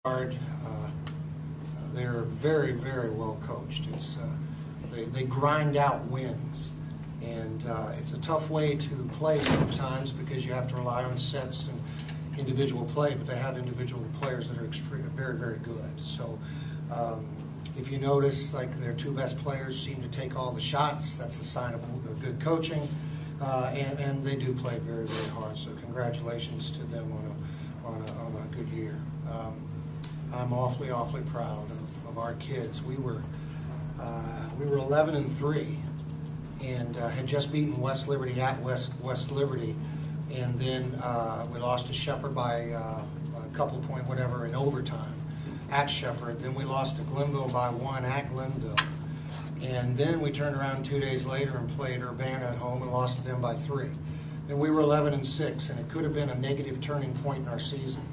hard. They're very, very well coached. They grind out wins, and it's a tough way to play sometimes because you have to rely on sets and individual play, but they have individual players that are very, very good. So if you notice, like, their two best players seem to take all the shots. That's a sign of good coaching, and they do play very, very hard. So congratulations to them on a good year. I'm awfully proud of our kids. We were 11-3, and had just beaten West Liberty at West Liberty, and then we lost to Shepherd by a couple point whatever in overtime at Shepherd. Then we lost to Glenville by 1 at Glenville, and then we turned around 2 days later and played Urbana at home and lost to them by 3. And we were 11-6, and it could have been a negative turning point in our season.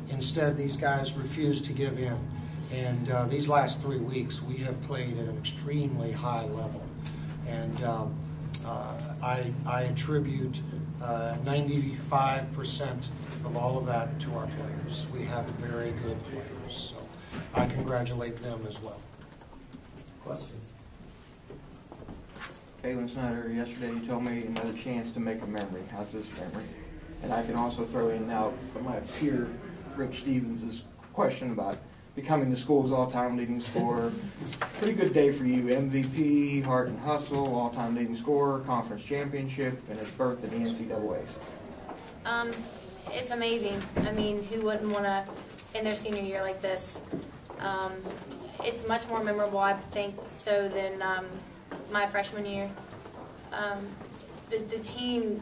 Instead, these guys refused to give in. And these last 3 weeks, we have played at an extremely high level. And I attribute 95% of all of that to our players. We have very good players. So I congratulate them as well. Questions? Caitlin Snyder, yesterday you told me another chance to make a memory. How's this memory? And I can also throw in now from my peer, Rick Stevens' question about becoming the school's all-time leading scorer. Pretty good day for you. MVP, Heart and Hustle, all-time leading scorer, conference championship, and his berth in the NCAAs. It's amazing. I mean, who wouldn't want to end their senior year like this? It's much more memorable, I think, so than my freshman year. The team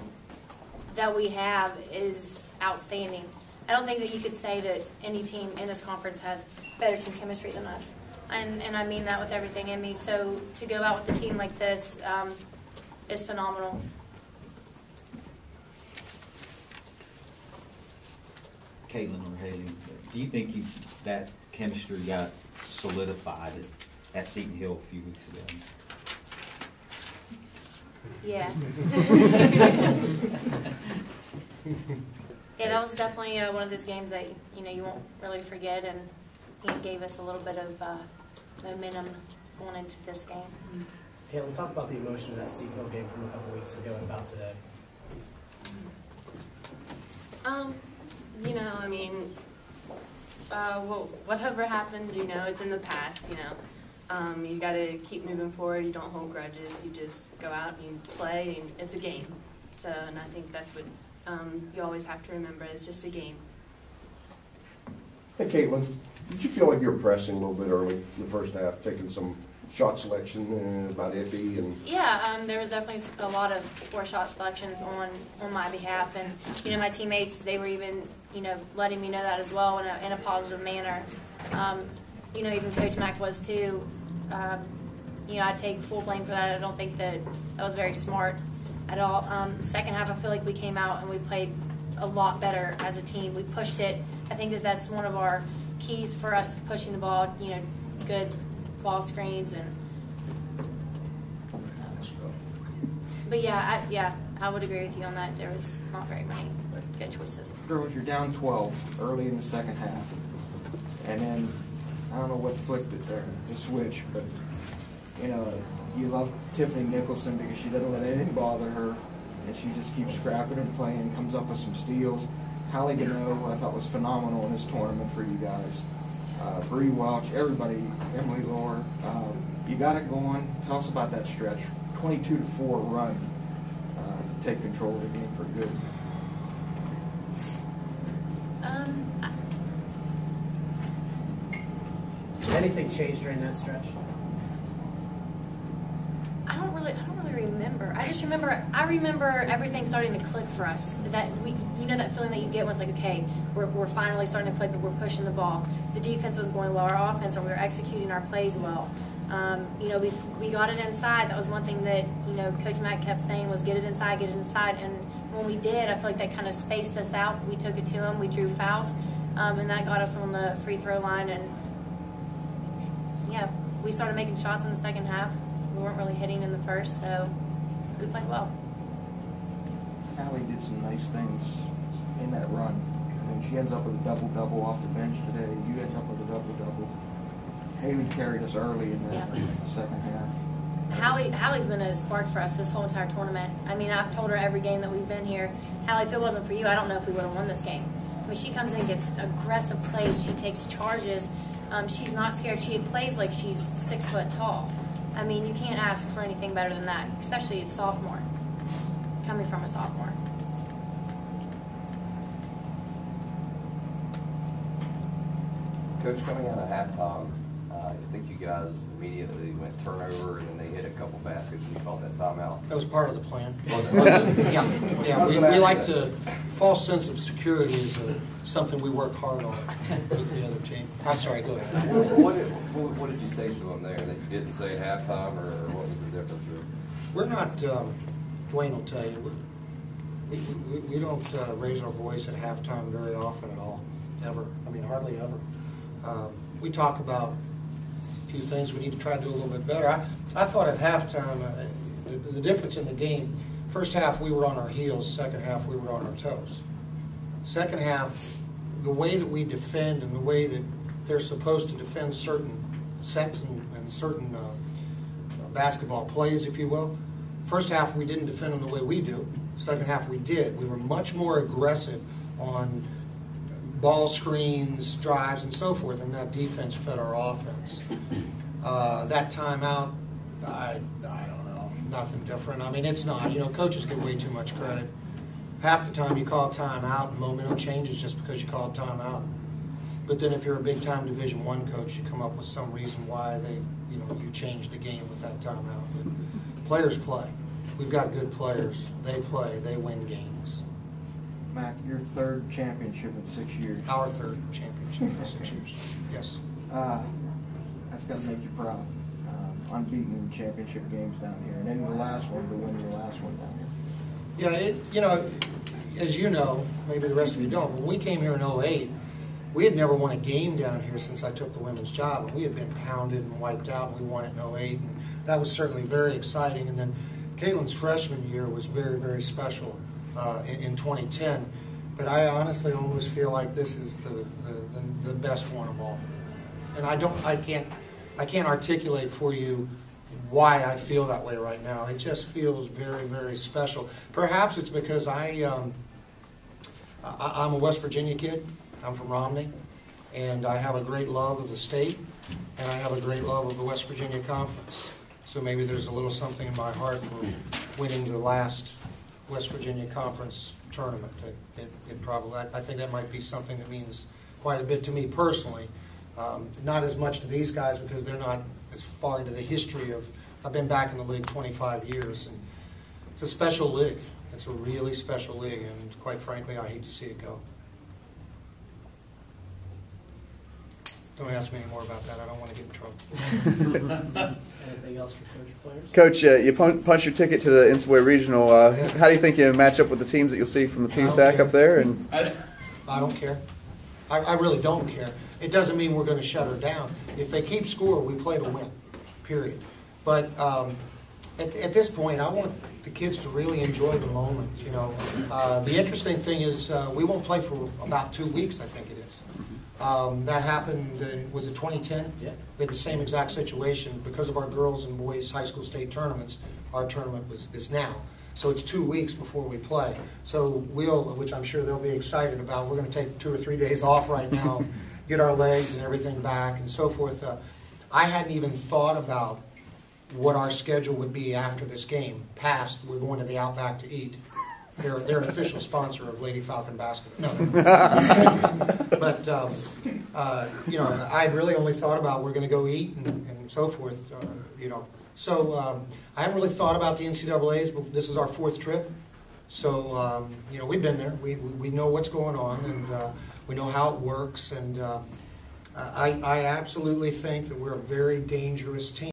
that we have is outstanding. I don't think that you could say that any team in this conference has better team chemistry than us. And I mean that with everything in me. So to go out with a team like this is phenomenal. Caitlin or Haley, do you think that chemistry got solidified at Seton Hill a few weeks ago? Yeah. Yeah, that was definitely one of those games that you won't really forget, and it gave us a little bit of momentum going into this game. Haley, talk about the emotion of that Seton Hill game from a couple weeks ago and about today. I mean, whatever happened, it's in the past, you got to keep moving forward. You don't hold grudges. You just go out and you play, and it's a game. So, and I think that's what you always have to remember. It's just a game. Hey, Caitlin, did you feel like you were pressing a little bit early in the first half, taking some shot selection about iffy? And yeah, there was definitely a lot of poor shot selections on my behalf, and my teammates, they were even letting me know that as well in a positive manner. Even Coach Mack was too. I take full blame for that. I don't think that was very smart at all. Second half, I feel like we came out and we played a lot better as a team. We pushed it. I think that that's one of our keys for us pushing the ball. Good ball screens and. But yeah, I would agree with you on that. There was not very many good choices. Girls, you're down 12 early in the second half, and then I don't know what flipped it there, the switch, but you love Tiffany Nicholson because she doesn't let anything bother her, and she just keeps scrapping and playing, comes up with some steals. Hallie Gano, I thought, was phenomenal in this tournament for you guys. Bree Welch, everybody, Emily Lohr, you got it going. Tell us about that stretch, 22-4 run to take control of the game for good. Did anything change during that stretch? I don't really remember. I remember everything starting to click for us. That that feeling that you get when it's like, okay, we're finally starting to click, we're pushing the ball. The defense was going well, our offense, and we were executing our plays well. We got it inside. That was one thing that Coach Mack kept saying was get it inside, and when we did, I feel like that kind of spaced us out. We took it to him, we drew fouls, and that got us on the free throw line, and yeah, we started making shots in the second half. We weren't really hitting in the first, so we played well. Hallie did some nice things in that run. I mean, she ends up with a double-double off the bench today. You end up Haley carried us early in the second half. Hallie's been a spark for us this whole entire tournament. I mean, I've told her every game that we've been here, Hallie, if it wasn't for you, I don't know if we would have won this game. I mean, she comes in, gets aggressive plays, she takes charges. She's not scared. She plays like she's 6 foot tall. I mean, you can't ask for anything better than that, especially a sophomore, coming from a sophomore. Coach, coming out of halftime, I think you guys immediately went turnover and then they hit a couple baskets and you called that timeout. That was part of the plan. Was it? Yeah, we like to, false sense of security is something we work hard on with the other team. I'm sorry, go ahead. What did you say to them there that you didn't say at halftime, or what was the difference? We're not, Dwayne will tell you, we don't raise our voice at halftime very often at all, ever. I mean, hardly ever. We talk about a few things we need to try to do a little bit better. I thought at halftime, the difference in the game, first half we were on our heels, second half we were on our toes. Second half, the way that we defend and the way that they're supposed to defend certain sets and certain basketball plays, if you will. First half we didn't defend them the way we do. Second half we did. We were much more aggressive on ball screens, drives, and so forth, and that defense fed our offense. That timeout, I don't know, nothing different. I mean, it's not. You know, coaches get way too much credit. Half the time you call timeout, and momentum changes just because you call timeout. But then if you're a big-time Division I coach, you come up with some reason why you change the game with that timeout. But players play. We've got good players. They play. They win games. Mac, your third championship in 6 years. Our third championship in 6 years. Yes. That's got to make you proud. Unbeaten in championship games down here, and then the last one to win your last one down here. Yeah, as you know, maybe the rest of you don't, but when we came here in 2008, we had never won a game down here since I took the women's job, and we had been pounded and wiped out, and we won it in 2008, and that was certainly very exciting. And then Caitlin's freshman year was very, very special in 2010, but I honestly almost feel like this is the best one of all. And I can't articulate for you why I feel that way right now. It just feels very, very special. Perhaps it's because I'm a West Virginia kid. I'm from Romney, and I have a great love of the state, and I have a great love of the West Virginia Conference. So maybe there's a little something in my heart for winning the last West Virginia Conference tournament. I think that might be something that means quite a bit to me personally. Not as much to these guys because they're not as far into the history of. I've been back in the league 25 years, and it's a special league. It's a really special league, and quite frankly, I hate to see it go. Don't ask me any more about that. I don't want to get in trouble. Anything else for Coach or players? Coach, you punched your ticket to the NCAA Regional. How do you think you match up with the teams that you'll see from the PSAC up there? And I don't care. I really don't care. It doesn't mean we're going to shut her down. If they keep score, we play to win, period. But at this point, I want the kids to really enjoy the moment. You know, the interesting thing is we won't play for about 2 weeks, I think it is. That happened in, was it 2010? Yeah. We had the same exact situation. Because of our girls and boys high school state tournaments, our tournament is now. So it's 2 weeks before we play. So which I'm sure they'll be excited about, we're going to take 2 or 3 days off right now, get our legs and everything back and so forth. I hadn't even thought about what our schedule would be after this game. Past, we're going to the Outback to eat. They're an official sponsor of Lady Falcon basketball. No. But, you know, I really only thought about we're going to go eat and so forth, you know. So I haven't really thought about the NCAAs, but this is our 4th trip. So, you know, we've been there. We know what's going on, and we know how it works. And I absolutely think that we're a very dangerous team.